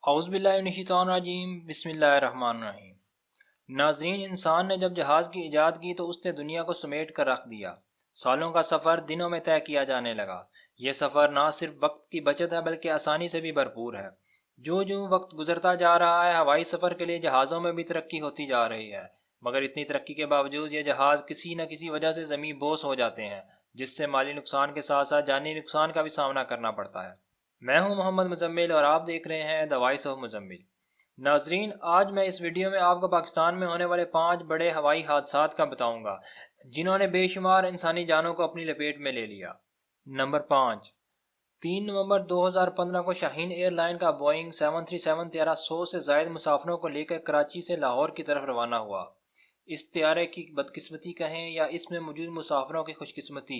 اعوذ باللہ من الشیطان الرجیم، بسم اللہ الرحمن الرحیم۔ ناظرین، انسان نے جب جہاز کی ایجاد کی تو اس نے دنیا کو سمیٹ کر رکھ دیا۔ سالوں کا سفر دنوں میں طے کیا جانے لگا۔ یہ سفر نہ صرف وقت کی بچت ہے بلکہ آسانی سے بھی بھرپور ہے۔ جو وقت گزرتا جا رہا ہے، ہوائی سفر کے لیے جہازوں میں بھی ترقی ہوتی جا رہی ہے، مگر اتنی ترقی کے باوجود یہ جہاز کسی نہ کسی وجہ سے زمیں بوس ہو جاتے ہیں، جس سے مالی نقصان کے ساتھ ساتھ جانی نقصان کا بھی سامنا کرنا پڑتا ہے۔ میں ہوں محمد مزمل اور آپ دیکھ رہے ہیں دا وائس آف مزمل۔ ناظرین، آج میں اس ویڈیو میں آپ کو پاکستان میں ہونے والے 5 بڑے ہوائی حادثات کا بتاؤں گا جنہوں نے بے شمار انسانی جانوں کو اپنی لپیٹ میں لے لیا۔ نمبر 5، 3 نومبر 2015 کو شاہین ایئر لائن کا بوئنگ 737 طیارہ 100 سے زائد مسافروں کو لے کر کراچی سے لاہور کی طرف روانہ ہوا۔ اس طیارے کی بدقسمتی کہیں یا اس میں موجود مسافروں کی خوش قسمتی،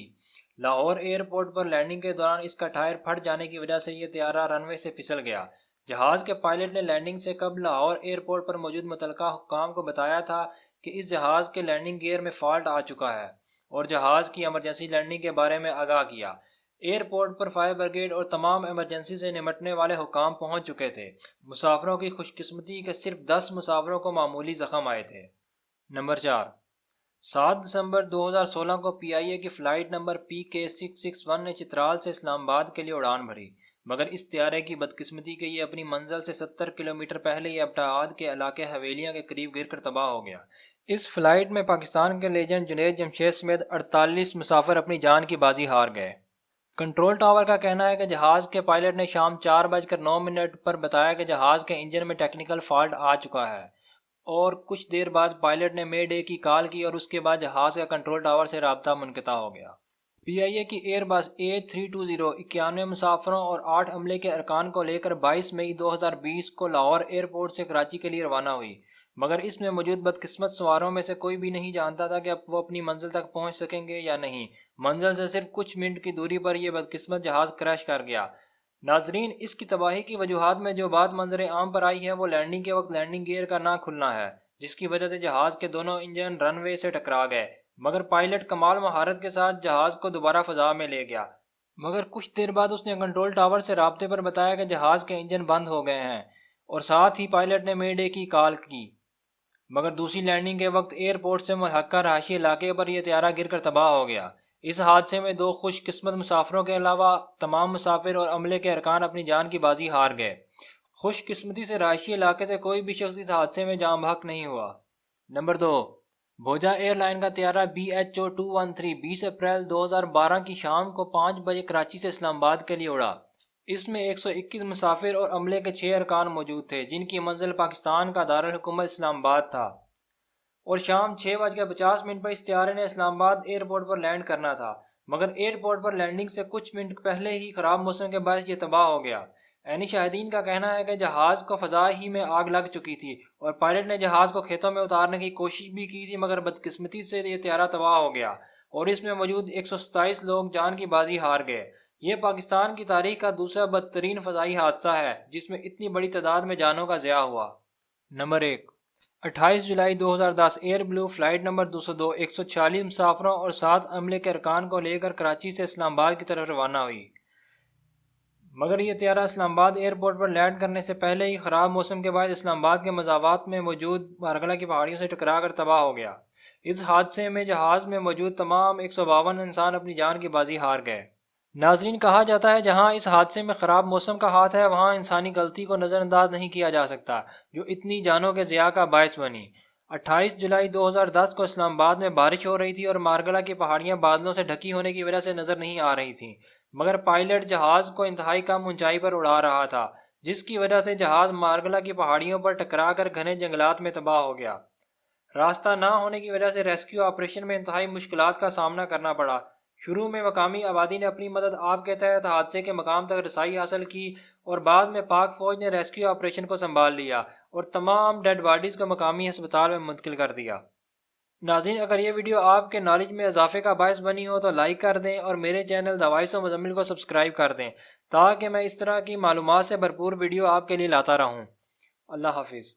لاہور ایئرپورٹ پر لینڈنگ کے دوران اس کا ٹائر پھٹ جانے کی وجہ سے یہ طیارہ رن وے سے پھسل گیا۔ جہاز کے پائلٹ نے لینڈنگ سے قبل لاہور ایئرپورٹ پر موجود متعلقہ حکام کو بتایا تھا کہ اس جہاز کے لینڈنگ گیئر میں فالٹ آ چکا ہے اور جہاز کی ایمرجنسی لینڈنگ کے بارے میں آگاہ کیا۔ ایئرپورٹ پر فائر بریگیڈ اور تمام ایمرجنسی سے نمٹنے والے حکام پہنچ چکے تھے۔ مسافروں کی خوش قسمتی کہ صرف 10 مسافروں کو معمولی زخم آئے تھے۔ نمبر 4، 7 دسمبر 2016 کو پی آئی اے کی فلائٹ نمبر PK661 نے چترال سے اسلام آباد کے لیے اڑان بھری، مگر اس طیارے کی بدقسمتی کہ یہ اپنی منزل سے 70 کلومیٹر پہلے یہ ابٹعاد کے علاقے حویلیاں کے قریب گر کر تباہ ہو گیا۔ اس فلائٹ میں پاکستان کے لیجنڈ جنید جمشید سمیت 48 مسافر اپنی جان کی بازی ہار گئے۔ کنٹرول ٹاور کا کہنا ہے کہ جہاز کے پائلٹ نے شام 4:09 پر بتایا کہ جہاز کے انجن میں ٹیکنیکل فالٹ آ چکا ہے، اور کچھ دیر بعد پائلٹ نے مے ڈے کی کال کی اور اس کے بعد جہاز کا کنٹرول ٹاور سے رابطہ منقطع ہو گیا۔ پی آئی اے کی ایئر بس A320 91 مسافروں اور 8 عملے کے ارکان کو لے کر 22 مئی 2020 کو لاہور ایئرپورٹ سے کراچی کے لیے روانہ ہوئی، مگر اس میں موجود بدقسمت سواروں میں سے کوئی بھی نہیں جانتا تھا کہ اب وہ اپنی منزل تک پہنچ سکیں گے یا نہیں۔ منزل سے صرف کچھ منٹ کی دوری پر یہ بدقسمت جہاز کریش کر گیا۔ ناظرین، اس کی تباہی کی وجوہات میں جو بات منظر عام پر آئی ہے وہ لینڈنگ کے وقت لینڈنگ گیئر کا نہ کھلنا ہے، جس کی وجہ سے جہاز کے دونوں انجن رن وے سے ٹکرا گئے، مگر پائلٹ کمال مہارت کے ساتھ جہاز کو دوبارہ فضا میں لے گیا۔ مگر کچھ دیر بعد اس نے کنٹرول ٹاور سے رابطے پر بتایا کہ جہاز کے انجن بند ہو گئے ہیں، اور ساتھ ہی پائلٹ نے مے ڈے کی کال کی، مگر دوسری لینڈنگ کے وقت ایئرپورٹ سے ملحقہ رہائشی علاقے پر یہ طیارہ گر کر تباہ ہو گیا۔ اس حادثے میں 2 خوش قسمت مسافروں کے علاوہ تمام مسافر اور عملے کے ارکان اپنی جان کی بازی ہار گئے۔ خوش قسمتی سے رہائشی علاقے سے کوئی بھی شخص اس حادثے میں جاں بحق نہیں ہوا۔ نمبر 2، بھوجا ایئر لائن کا طیارہ BHO 213 20 اپریل 2012 کی شام کو 5 بجے کراچی سے اسلام آباد کے لیے اڑا۔ اس میں 121 مسافر اور عملے کے 6 ارکان موجود تھے، جن کی منزل پاکستان کا دارالحکومت اسلام آباد تھا، اور شام 6:50 پر اس طیارے نے اسلام آباد ایئرپورٹ پر لینڈ کرنا تھا، مگر ایئرپورٹ پر لینڈنگ سے کچھ منٹ پہلے ہی خراب موسم کے باعث یہ تباہ ہو گیا۔ عینی شاہدین کا کہنا ہے کہ جہاز کو فضا ہی میں آگ لگ چکی تھی اور پائلٹ نے جہاز کو کھیتوں میں اتارنے کی کوشش بھی کی تھی، مگر بدقسمتی سے یہ طیارہ تباہ ہو گیا اور اس میں موجود 127 لوگ جان کی بازی ہار گئے۔ یہ پاکستان کی تاریخ کا دوسرا بدترین فضائی حادثہ ہے جس میں اتنی بڑی تعداد میں جانوں کا ضیاع ہوا۔ نمبر 1، 28 جولائی 2010 ایئر بلو فلائٹ نمبر 202 146 مسافروں اور 7 عملے کے ارکان کو لے کر کراچی سے اسلام آباد کی طرف روانہ ہوئی، مگر یہ طیارہ اسلام آباد ایئرپورٹ پر لینڈ کرنے سے پہلے ہی خراب موسم کے بعد اسلام آباد کے مضافات میں موجود مارگلہ کی پہاڑیوں سے ٹکرا کر تباہ ہو گیا۔ اس حادثے میں جہاز میں موجود تمام 152 انسان اپنی جان کی بازی ہار گئے۔ ناظرین، کہا جاتا ہے جہاں اس حادثے میں خراب موسم کا ہاتھ ہے وہاں انسانی غلطی کو نظر انداز نہیں کیا جا سکتا، جو اتنی جانوں کے ضیاع کا باعث بنی۔ 28 جولائی 2010 کو اسلام آباد میں بارش ہو رہی تھی اور مارگلہ کی پہاڑیاں بادلوں سے ڈھکی ہونے کی وجہ سے نظر نہیں آ رہی تھیں، مگر پائلٹ جہاز کو انتہائی کم اونچائی پر اڑا رہا تھا، جس کی وجہ سے جہاز مارگلہ کی پہاڑیوں پر ٹکرا کر گھنے جنگلات میں تباہ ہو گیا۔ راستہ نہ ہونے کی وجہ سے ریسکیو آپریشن میں انتہائی مشکلات کا سامنا کرنا پڑا۔ شروع میں مقامی آبادی نے اپنی مدد آپ کے تحت حادثے کے مقام تک رسائی حاصل کی، اور بعد میں پاک فوج نے ریسکیو آپریشن کو سنبھال لیا اور تمام ڈیڈ باڈیز کو مقامی ہسپتال میں منتقل کر دیا۔ ناظرین، اگر یہ ویڈیو آپ کے نالج میں اضافے کا باعث بنی ہو تو لائک کر دیں اور میرے channel the voice of Muzammil کو سبسکرائب کر دیں تاکہ میں اس طرح کی معلومات سے بھرپور ویڈیو آپ کے لیے لاتا رہوں۔ اللہ حافظ۔